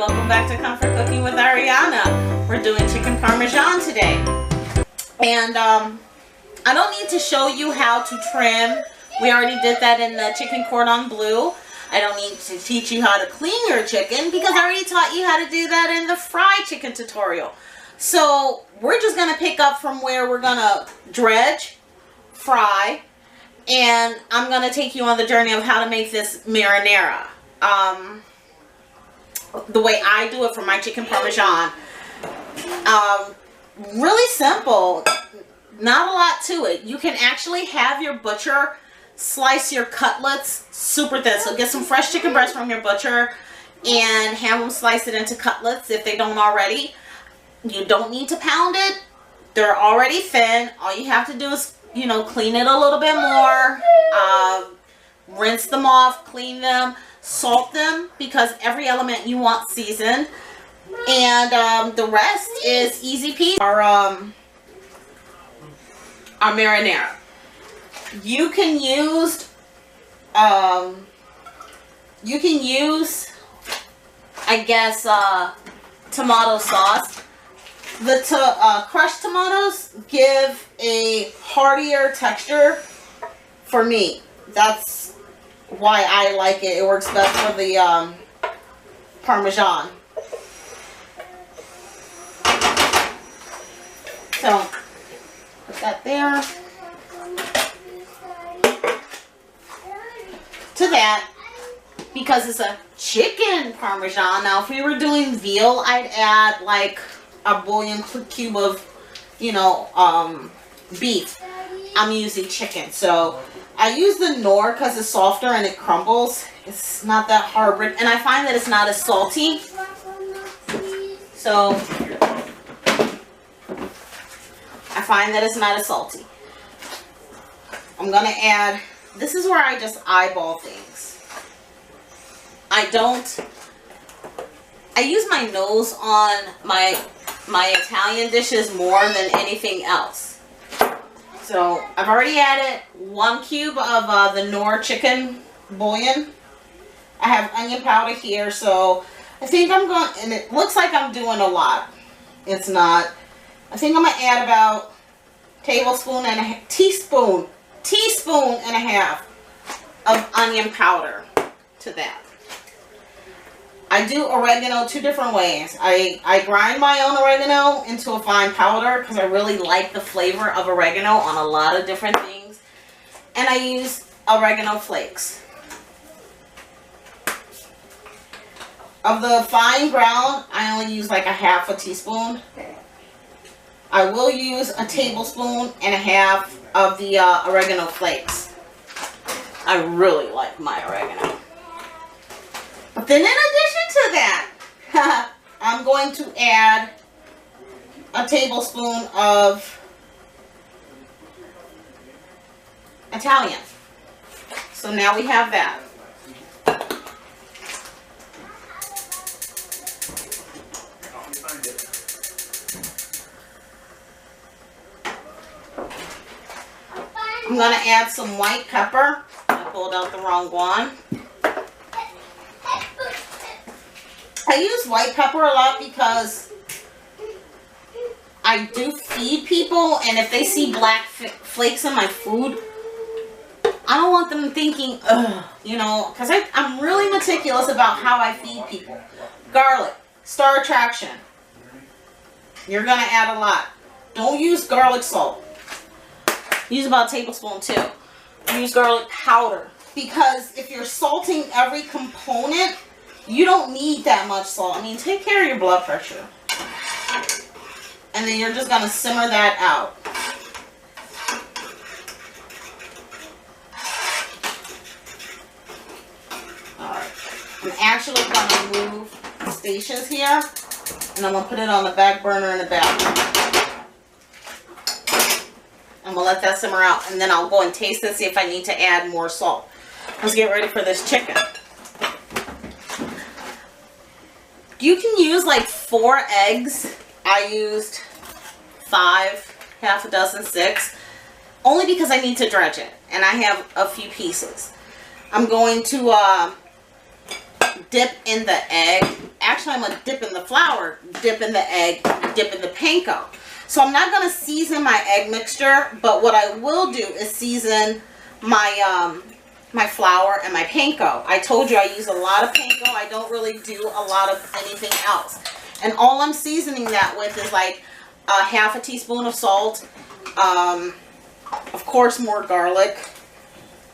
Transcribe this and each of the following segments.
welcome back to Comfort Cooking with Ariana. We're doing chicken parmesan today. And I don't need to show you how to trim. We already did that in the chicken cordon bleu. I don't need to teach you how to clean your chicken because I already taught you how to do that in the fried chicken tutorial. So we're just going to pick up from where we're going to dredge, fry, and I'm going to take you on the journey of how to make this marinara. The way I do it for my chicken parmesan. Really simple. Not a lot to it. You can actually have your butcher slice your cutlets super thin. So get some fresh chicken breast from your butcher and have them slice it into cutlets if they don't already. You don't need to pound it. They're already thin. All you have to do is, you know, clean it a little bit more. Rinse them off, clean them, salt them because every element you want seasoned. And the rest is easy peasy. Our marinara. You can use I guess tomato sauce. The crushed tomatoes give a heartier texture for me. That's why I like it. It works best for the parmesan. So put that there. To that, because it's a chicken parmesan. Now if we were doing veal, I'd add like a bouillon cube of, you know, beef. I'm using chicken, so I use the Knorr because it's softer and it crumbles. It's not that hard, and I find that it's not as salty. So I find that it's not as salty. I'm gonna add. This is where I just eyeball things. I use my nose on my Italian dishes more than anything else. So I've already added 1 cube of the Knorr chicken bouillon. I have onion powder here, so I think I'm going, and it looks like I'm doing a lot. It's not. I think I'm going to add about teaspoon and a half of onion powder to that. I do oregano 2 different ways. I grind my own oregano into a fine powder because I really like the flavor of oregano on a lot of different things. And I use oregano flakes. Of the fine ground, I only use like a half a teaspoon. I will use a tablespoon and a half of the oregano flakes. I really like my oregano. But then in addition to that, I'm going to add a tablespoon of Italian. So now we have that. I'm going to add some white pepper. I pulled out the wrong one. I use white pepper a lot because I do feed people, and if they see black flakes in my food, I don't want them thinking, ugh, you know, because I'm really meticulous about how I feed people. Garlic, star attraction. You're going to add a lot. Don't use garlic salt. Use about a tablespoon too. Use garlic powder because if you're salting every component, you don't need that much salt. I mean, take care of your blood pressure. And then you're just going to simmer that out. Alright. I'm actually going to move the stations here, and I'm going to put it on the back burner in the bathroom. I'm going to let that simmer out, and then I'll go and taste it, see if I need to add more salt. Let's get ready for this chicken. You can use like 4 eggs. I used 5, half a dozen, 6, only because I need to dredge it, and I have a few pieces. I'm going to dip in the egg. Actually, I'm going to dip in the flour, dip in the egg, dip in the panko. So I'm not going to season my egg mixture, but what I will do is season my my flour and my panko. I told you I use a lot of panko. I don't really do a lot of anything else. And all I'm seasoning that with is like a half a teaspoon of salt. Of course, more garlic.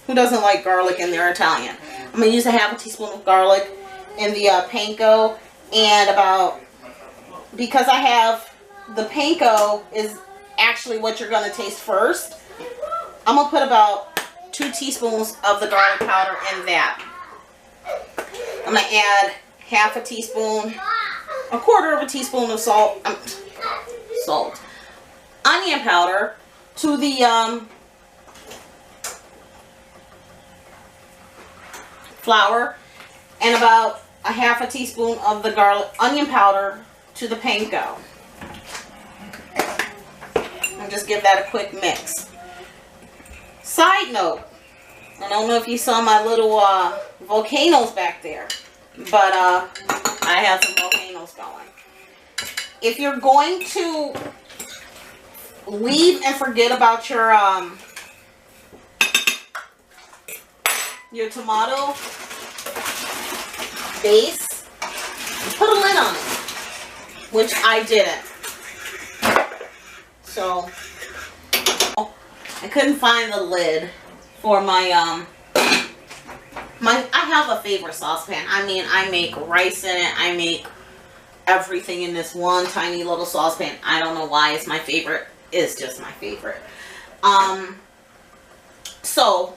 Who doesn't like garlic in their Italian? I'm going to use a half a teaspoon of garlic in the panko. And about, because I have, the panko is actually what you're going to taste first. I'm going to put about 2 teaspoons of the garlic powder in that. I'm going to add half a teaspoon, a quarter of a teaspoon of salt, onion powder to the flour, and about a half a teaspoon of the onion powder to the panko. And just give that a quick mix. Side note, I don't know if you saw my little volcanoes back there, but I have some volcanoes going. If you're going to leave and forget about your tomato base, put a lid on it, which I didn't. So I couldn't find the lid for my I have a favorite saucepan. I mean, I make rice in it. I make everything in this one tiny little saucepan. I don't know why it's my favorite. It's just my favorite. So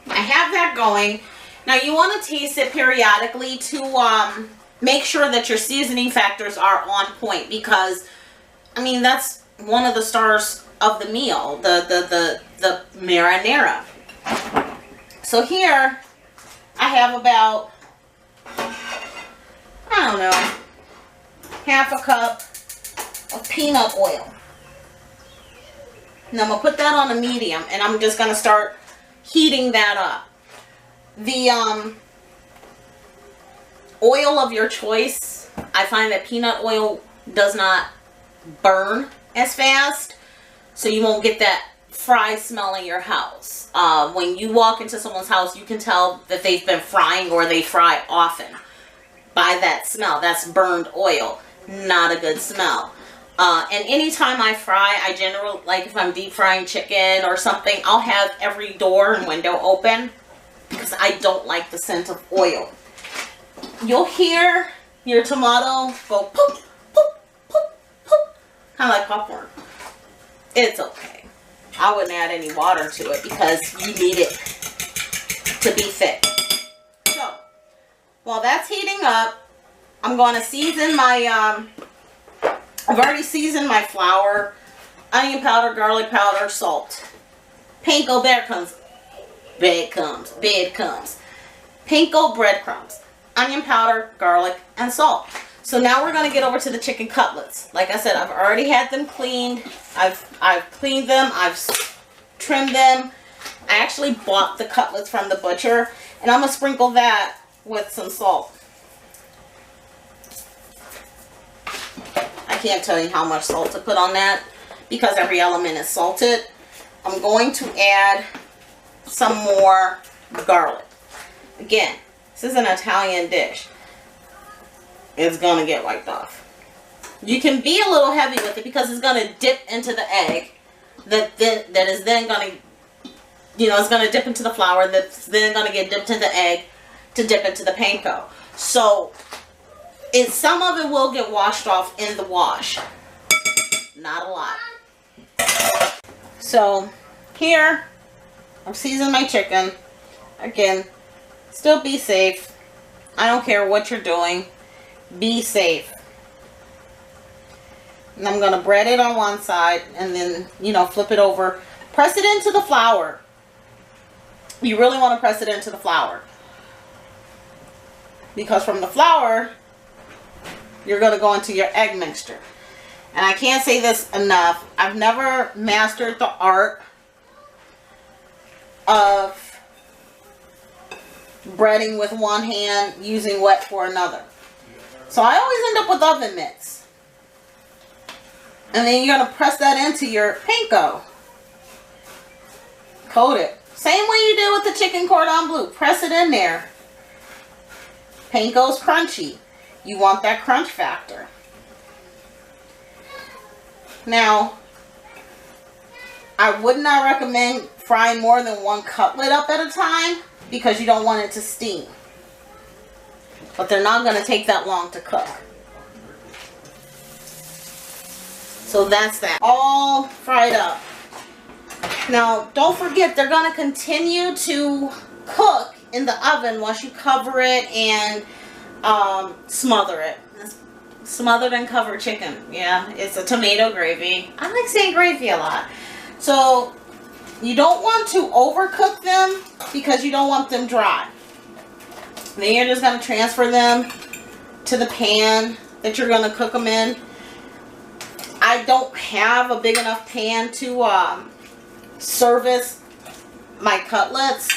I have that going. Now you want to taste it periodically to make sure that your seasoning factors are on point, because I mean, that's one of the stars of the meal, the marinara. So here I have about, I don't know, half a cup of peanut oil. Now I'm going to put that on a medium, and I'm just going to start heating that up. The oil of your choice, I find that peanut oil does not burn as fast, so you won't get that fry smell in your house. When you walk into someone's house, you can tell that they've been frying or they fry often by that smell. That's burned oil. Not a good smell. And anytime I fry, I generally, like if I'm deep frying chicken or something, I'll have every door and window open because I don't like the scent of oil. You'll hear your tomato go poop, poop, poop, poop, kind of like popcorn. It's okay. I wouldn't add any water to it because you need it to be thick. So, while that's heating up, I'm going to season my, I've already seasoned my flour, onion powder, garlic powder, salt. Panko breadcrumbs. Panko breadcrumbs. Onion powder, garlic, and salt. So now we're going to get over to the chicken cutlets. Like I said, I've already had them cleaned. I've cleaned them. I've trimmed them. I actually bought the cutlets from the butcher. And I'm going to sprinkle that with some salt. I can't tell you how much salt to put on that because every element is salted. I'm going to add some more garlic. Again, this is an Italian dish. It's going to get wiped off. You can be a little heavy with it because it's going to dip into the egg. That is then going to, you know, it's going to dip into the flour. That's then going to get dipped into the egg to dip into the panko. So, some of it will get washed off in the wash. Not a lot. So, here, I'm seasoning my chicken. Again, still be safe. I don't care what you're doing. Be safe. And I'm going to bread it on one side and then, you know, flip it over. Press it into the flour. You really want to press it into the flour. Because from the flour, you're going to go into your egg mixture. And I can't say this enough. I've never mastered the art of breading with one hand, using wet for another. So I always end up with oven mitts. And then you're going to press that into your panko. Coat it. Same way you did with the chicken cordon bleu. Press it in there. Panko's crunchy. You want that crunch factor. Now, I would not recommend frying more than one cutlet up at a time because you don't want it to steam. But they're not going to take that long to cook. So that's that. All fried up. Now, don't forget, they're going to continue to cook in the oven once you cover it and smother it. Smothered and covered chicken. Yeah, it's a tomato gravy. I like saying gravy a lot. So, you don't want to overcook them because you don't want them dry. Then you're just going to transfer them to the pan that you're going to cook them in. I don't have a big enough pan to service my cutlets,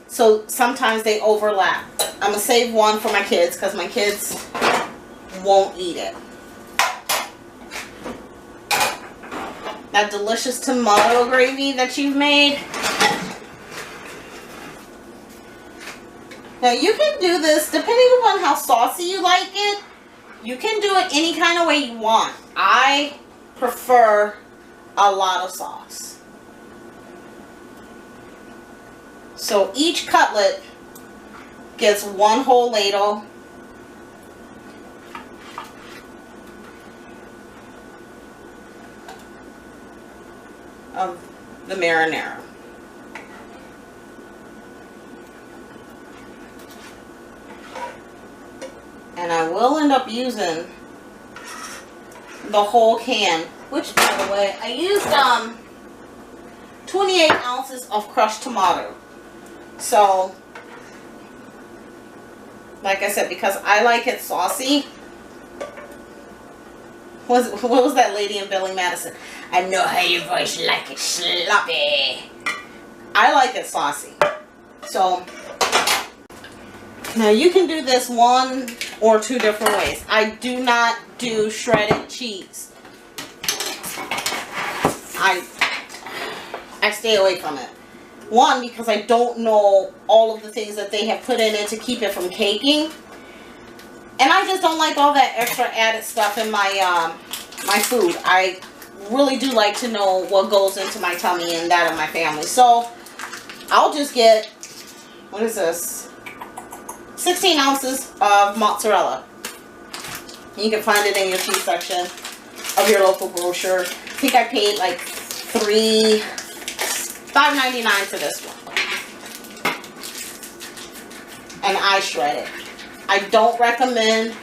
so sometimes they overlap. I'm going to save one for my kids because my kids won't eat it. That delicious tomato gravy that you've made. Now you can do this depending upon how saucy you like it. You can do it any kind of way you want. I prefer a lot of sauce. So each cutlet gets one whole ladle. Of the marinara. And I will end up using the whole can, which, by the way, I used 28 ounces of crushed tomato. So, like I said, because I like it saucy. What was that lady in Billy Madison? I know how your voice like it sloppy. I like it saucy. So, now you can do this one or two different ways. I do not do shredded cheese. I stay away from it. One, because I don't know all of the things that they have put in it to keep it from caking. And I just don't like all that extra added stuff in my my food. I really do like to know what goes into my tummy and that of my family. So I'll just get, what is this? 16 ounces of mozzarella. You can find it in your cheese section of your local grocer. I think I paid like $5.99 for this one. And I shred it. I don't recommend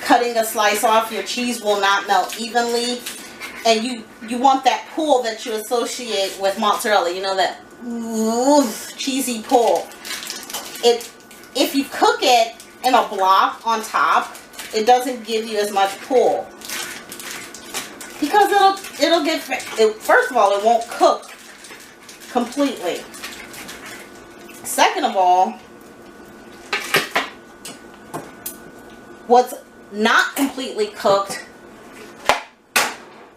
cutting a slice off. Your cheese will not melt evenly. And you want that pull that you associate with mozzarella. You know, that cheesy pull. If you cook it in a block on top, it doesn't give you as much pull. Because it'll get, first of all, it won't cook completely. Second of all, what's not completely cooked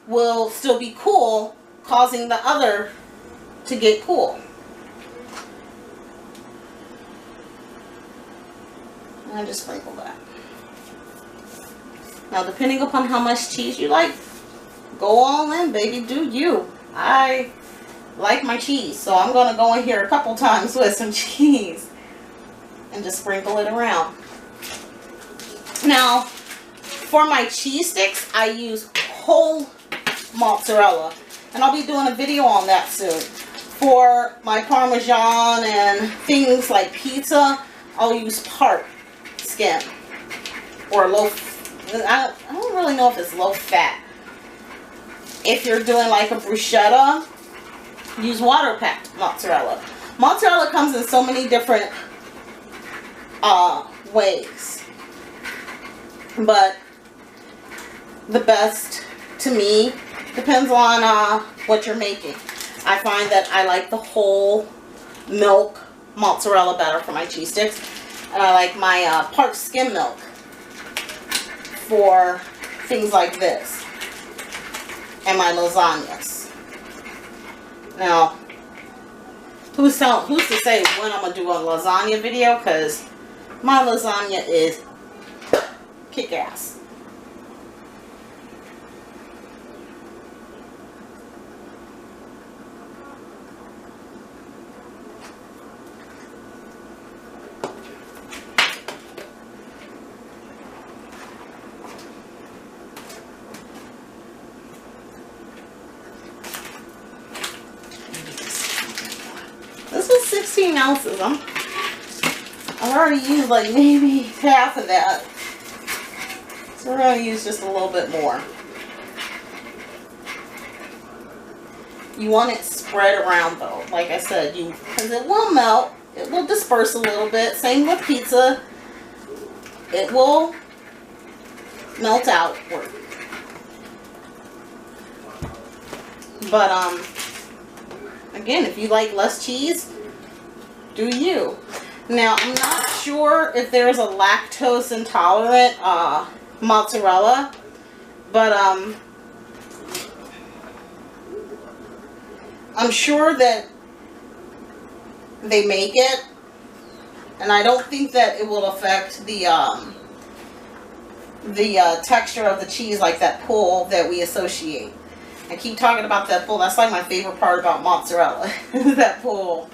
will still be cool, causing the other to get cool. And I just sprinkle that. Now, depending upon how much cheese you like, go all in, baby. Do you. I like my cheese, so I'm going to go in here a couple times with some cheese and just sprinkle it around. Now, for my cheese sticks, I use whole mozzarella, and I'll be doing a video on that soon. For my Parmesan and things like pizza, I'll use part skim or low. I don't really know if it's low fat. If you're doing like a bruschetta, use water packed mozzarella. Mozzarella comes in so many different ways, but the best to me depends on what you're making. I find that I like the whole milk mozzarella better for my cheese sticks. And I like my Park skim milk for things like this. And my lasagnas. Now, who's to say when I'm going to do a lasagna video? Because my lasagna is kick-ass. This was 16 ounces. I've already used like maybe half of that. So we're going to use just a little bit more. You want it spread around though. Like I said, because it will melt. It will disperse a little bit. Same with pizza. It will melt outward. But again, if you like less cheese, do you. Now, I'm not sure if there's a lactose intolerant mozzarella, but I'm sure that they make it, and I don't think that it will affect the texture of the cheese like that pull that we associate. I keep talking about that pull. That's like my favorite part about mozzarella. That pull.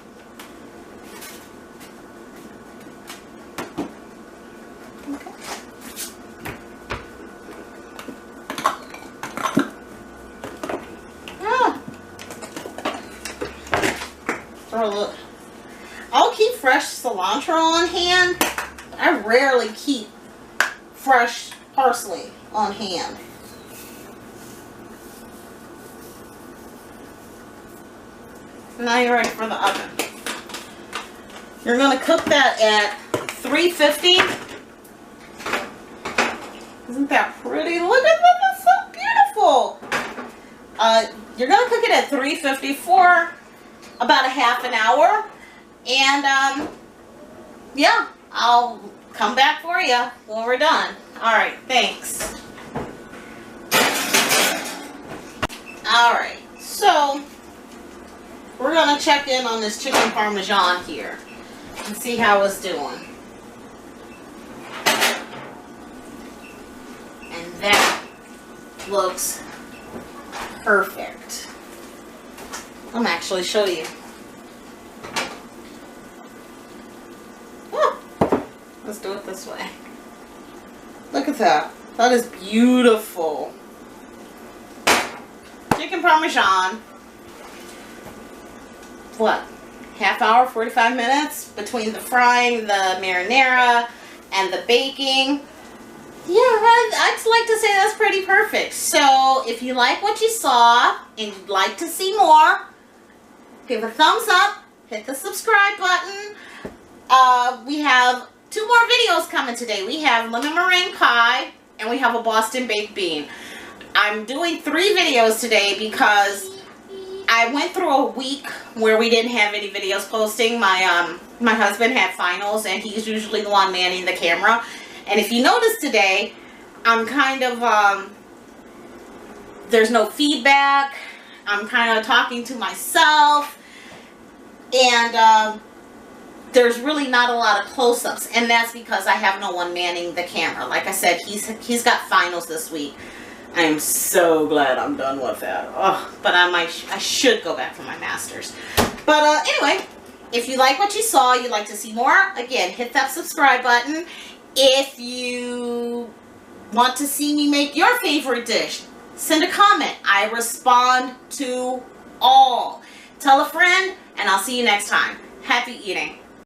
Okay. Look. I'll keep fresh cilantro on hand. I rarely keep fresh parsley on hand. Now you're ready for the oven. You're going to cook that at 350. Isn't that pretty? Look at that. That's so beautiful. You're going to cook it at 350 for about a half an hour. And, yeah, I'll come back for you when we're done. Alright, thanks. Alright, so we're going to check in on this chicken parmesan here and see how it's doing. And that looks perfect. I'm actually show you. Oh, let's do it this way. Look at that. That is beautiful. Chicken parmesan. What? Half hour, 45 minutes between the frying, the marinara, and the baking. Yeah, I'd like to say that's pretty perfect. So if you like what you saw and you'd like to see more, give a thumbs up, hit the subscribe button. We have 2 more videos coming today. We have lemon meringue pie and we have a Boston baked bean. I'm doing 3 videos today because I went through a week where we didn't have any videos posting. My husband had finals and he's usually the one manning the camera. And if you notice today, I'm kind of, there's no feedback. I'm kind of talking to myself. And there's really not a lot of close-ups. And that's because I have no one manning the camera. Like I said, he's got finals this week. I am so glad I'm done with that. Oh, but I should go back for my master's. But anyway, if you like what you saw, you'd like to see more, again, hit that subscribe button. If you want to see me make your favorite dish, send a comment. I respond to all. Tell a friend, and I'll see you next time. Happy eating.